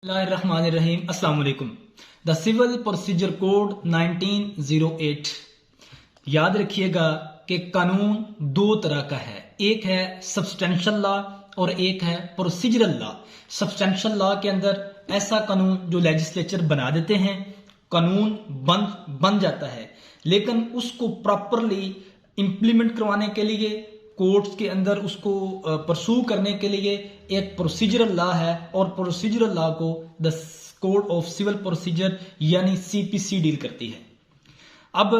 बिस्मिल्लाहिर्रहमानिर्रहीम। अस्सलाम वालेकुम। The civil procedure code 1908। याद रखिएगा कि कानून दो तरह का है, एक है सब्सटेंशियल लॉ और एक है प्रोसीजरल लॉ। सब्सटेंशियल लॉ के अंदर ऐसा कानून जो लेजिस्लेचर बना देते हैं, कानून बन जाता है, लेकिन उसको प्रॉपरली इंप्लीमेंट करवाने के लिए कोर्ट्स के अंदर उसको परसू करने के लिए एक प्रोसीजरल लॉ है, और प्रोसीजरल लॉ को the code of civil procedure यानी सीपीसी डील करती है। अब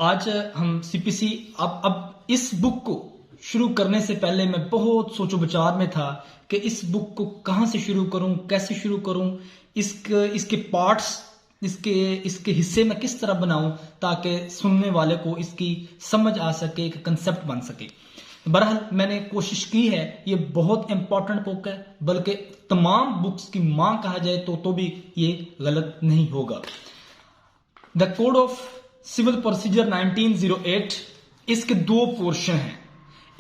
आज हम सीपीसी अब इस बुक को शुरू करने से पहले मैं बहुत सोचो विचार में था कि इस बुक को कहां से शुरू करूं, कैसे शुरू करूं, इसके पार्ट्स, इसके हिस्से में किस तरह बनाऊं ताकि सुनने वाले को इसकी समझ आ सके, एक कंसेप्ट बन सके। बहरहाल मैंने कोशिश की है। ये बहुत इंपॉर्टेंट बुक है, बल्कि तमाम बुक्स की मां कहा जाए तो भी ये गलत नहीं होगा। The code of civil procedure 1908, इसके दो पोर्शन हैं।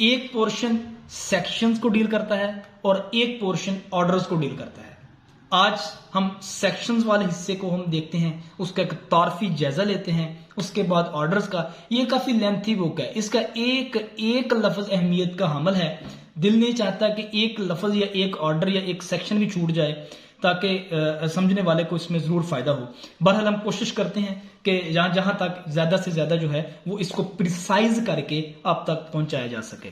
एक पोर्शन सेक्शंस को डील करता है और एक पोर्शन ऑर्डर्स को डील करता है। आज हम सेक्शंस वाले हिस्से को हम देखते हैं, उसका एक तारफी जायजा लेते हैं, उसके बाद ऑर्डर्स का। ये काफी लेंथी बुक है, इसका एक लफ्ज अहमियत का हामिल है। दिल नहीं चाहता कि एक लफ्ज या एक ऑर्डर या एक सेक्शन भी छूट जाए, ताकि समझने वाले को इसमें जरूर फायदा हो। बहरहाल हम कोशिश करते हैं कि जहां तक ज्यादा से ज्यादा जो है वो इसको प्रिसाइज करके आप तक पहुंचाया जा सके।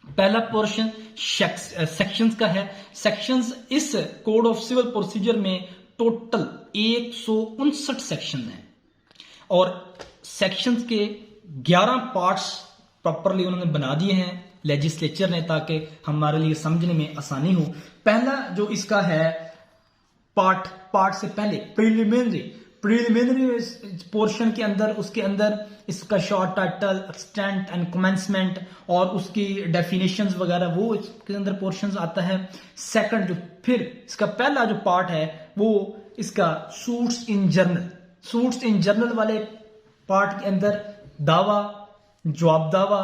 पहला पोर्शन सेक्शंस का है। सेक्शंस इस कोड ऑफ सिविल प्रोसीजर में टोटल 159 सेक्शन हैं, और सेक्शंस के 11 पार्ट्स प्रॉपरली उन्होंने बना दिए हैं लेजिस्लेचर ने, ताकि हमारे लिए समझने में आसानी हो। पहला जो इसका है पार्ट से पहले प्रिलिमिनरी पोर्शन के अंदर, उसके अंदर इसका short title, extent and commencement और उसकी डेफिनेशंस वगैरह वो इसके अंदर पोर्शंस आता है। सेकंड जो फिर इसका पहला जो पार्ट है वो इसका सूट्स इन जर्नल वाले पार्ट के अंदर दावा, जवाब दावा,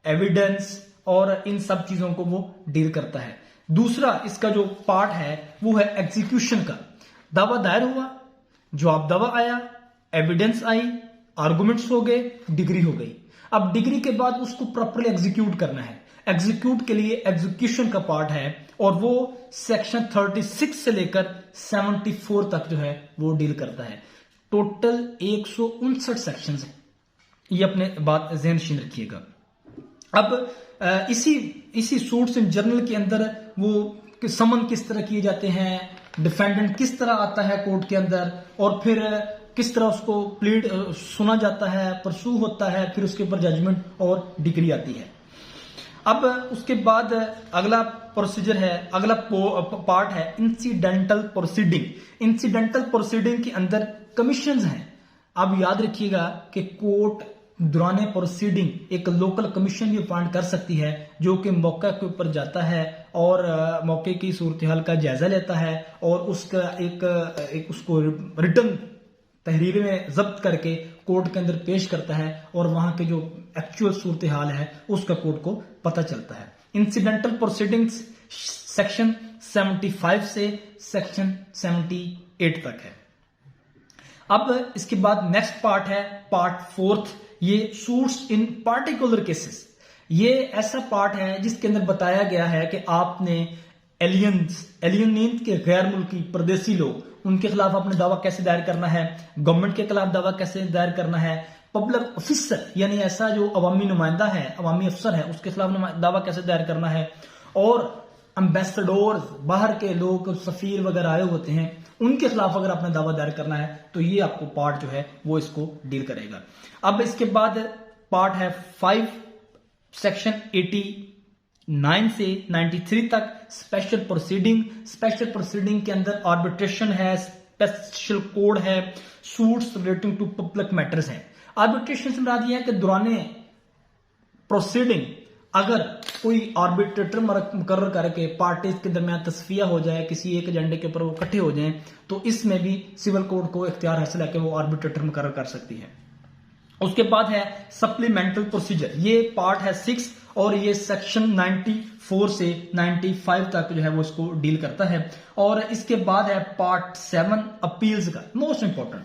एविडेंस और इन सब चीजों को वो डील करता है। दूसरा इसका जो पार्ट है वो है एग्जीक्यूशन का। दावा दायर हुआ, जवाब दावा आया, एविडेंस आई, आर्गुमेंट्स हो गए, डिग्री हो गई। अब डिग्री के बाद उसको प्रॉपरली एग्जीक्यूट करना है। एग्जीक्यूट के लिए एग्जीक्यूशन का पार्ट है, और वो सेक्शन 36 से लेकर 74 तक जो है वो डील करता है। टोटल 159 सेक्शंस हैं, ये अपने बात ज़हन नशीन रखिएगा। अब इसी सूट्स इन जर्नल के अंदर वो समन किस तरह किए जाते हैं, डिफेंडेंट किस तरह आता है कोर्ट के अंदर, और फिर किस तरह उसको प्लीड सुना जाता है, परसू होता है, फिर उसके ऊपर जजमेंट और डिग्री आती है। अब उसके बाद अगला प्रोसीजर है, अगला पार्ट है इंसिडेंटल प्रोसीडिंग के अंदर कमीशंस हैं। अब याद रखिएगा कि कोर्ट दौरान प्रोसीडिंग एक लोकल कमीशन भी अपॉइंट कर सकती है, जो कि मौके के ऊपर जाता है और मौके की सूरत हाल का जायजा लेता है, और उसका एक उसको रिटर्न तहरीर में जब्त करके कोर्ट के अंदर पेश करता है, और वहां के जो एक्चुअल सूरत हाल है उसका कोर्ट को पता चलता है। इंसिडेंटल प्रोसीडिंग्स सेक्शन 75 से सेक्शन 78 तक है। अब इसके बाद नेक्स्ट पार्ट है पार्ट 4, ये सूट्स इन पार्टिकुलर केसेस। ये ऐसा पार्ट है जिसके अंदर बताया गया है कि आपने एलियन के गैर मुल्की परदेसी लोग, उनके खिलाफ आपने दावा कैसे दायर करना है, गवर्नमेंट के खिलाफ दावा कैसे दायर करना है, पब्लिक ऑफिसर यानी ऐसा जो अवामी नुमाइंदा है, अवामी अफसर है, उसके खिलाफ दावा कैसे दायर करना है, और एम्बेसडोर, बाहर के लोग, सफीर वगैरह आए होते हैं, उनके खिलाफ अगर आपने दावा दायर करना है तो ये आपको पार्ट जो है वो इसको डील करेगा। अब इसके बाद पार्ट है 5, सेक्शन 89 से 93 तक स्पेशल प्रोसीडिंग के अंदर आर्बिट्रेशन है, स्पेशल कोड है, suits relating to public matters है। आर्बिट्रेशन से मुराद यह है कि दौरान प्रोसीडिंग अगर कोई आर्बिट्रेटर मुकर्रर करके पार्टीज के दरमियान तस्फिया हो जाए, किसी एक एजेंडे के ऊपर वो इकट्ठे हो जाएं, तो इसमें भी सिविल कोड को इख्तियार हासिल है कि वो आर्बिट्रेटर मुकर्रर कर सकती है। उसके बाद है सप्लीमेंटल प्रोसीजर, ये पार्ट है 6, और ये सेक्शन 94 से 95 तक जो है वो इसको डील करता है। और इसके बाद है पार्ट 7 अपील्स का, मोस्ट इंपॉर्टेंट।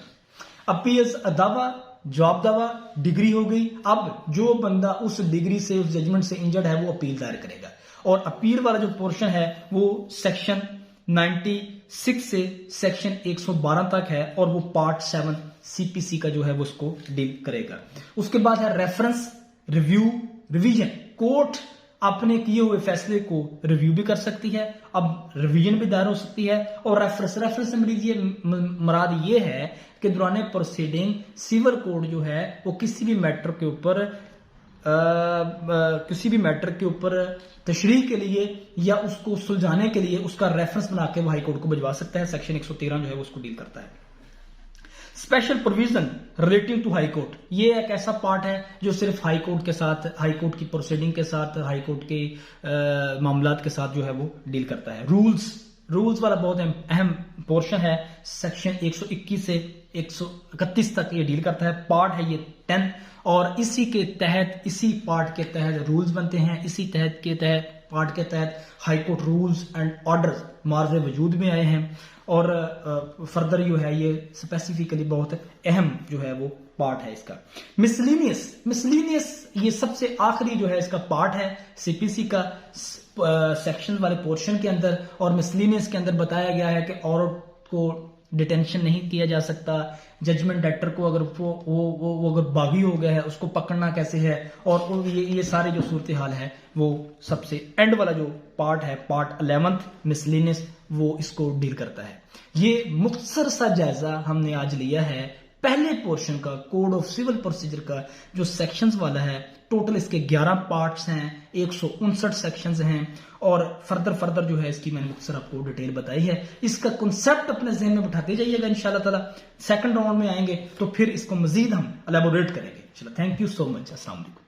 अपील्स दावा, जवाब दावा, डिग्री हो गई। अब जो बंदा उस डिग्री से, उस जजमेंट से इंजर्ड है, वो अपील दायर करेगा। और अपील वाला जो पोर्शन है वो सेक्शन 96 से सेक्शन 112 तक है, और वो पार्ट 7 सीपीसी का जो है वो उसको डील करेगा। उसके बाद है रेफरेंस, रिव्यू, रिवीजन। कोर्ट अपने किए हुए फैसले को रिव्यू भी कर सकती है, अब रिवीजन भी दायर हो सकती है। और रेफरेंस से मराद ये है कि दौरान प्रोसीडिंग सिविल कोर्ट जो है वो किसी भी मैटर के ऊपर तशरीह के लिए या उसको सुलझाने के लिए उसका रेफरेंस बना के वो हाई कोर्ट को भिजवा सकता है। सेक्शन 113 जो है वो उसको डील करता है। Special provision relating to high court, ये एक ऐसा पार्ट है जो सिर्फ हाई कोर्ट के साथ, हाई कोर्ट की प्रोसीडिंग के साथ, हाई कोर्ट के मामलात के साथ जो है वो डील करता है। रूल्स वाला बहुत अहम पोर्शन है, सेक्शन 121 से 131 तक ये डील करता है। पार्ट है ये 10, और इसी के तहत, इसी पार्ट के तहत रूल्स बनते हैं। इसी पार्ट के तहत high court rules and orders मार्ज़े वजूद में आए हैं। और फर्दर जो है ये स्पेसिफिकली बहुत अहम जो है वो पार्ट है इसका। मिसलिनियस ये सबसे आखिरी जो है इसका पार्ट है सीपीसी का सेक्शन वाले पोर्शन के अंदर। और मिसलिनियस के अंदर बताया गया है कि औरत को डिटेंशन नहीं किया जा सकता, जजमेंट डेटर को अगर वो अगर बागी हो गया है उसको पकड़ना कैसे है, और ये सारे जो सूरत हाल है वो सबसे एंड वाला जो पार्ट है, पार्ट 11 मिसलिनियस, वो इसको डील करता है। ये मुख्तसर सा जायजा हमने आज लिया है पहले पोर्शन का, कोड ऑफ सिविल प्रोसीजर का जो सेक्शंस वाला है। टोटल इसके 11 पार्ट्स हैं, 159 सेक्शंस हैं, और फर्दर जो है इसकी मैंने मुख्तसर आपको डिटेल बताई है। इसका कॉन्सेप्ट अपने ज़हन में बिठाते जाइएगा, इंशाल्लाह ताला सेकंड राउंड में आएंगे तो फिर इसको मजीद हम एलैबोरेट करेंगे। चलो, थैंक यू सो मच, अस्सलाम वालेकुम।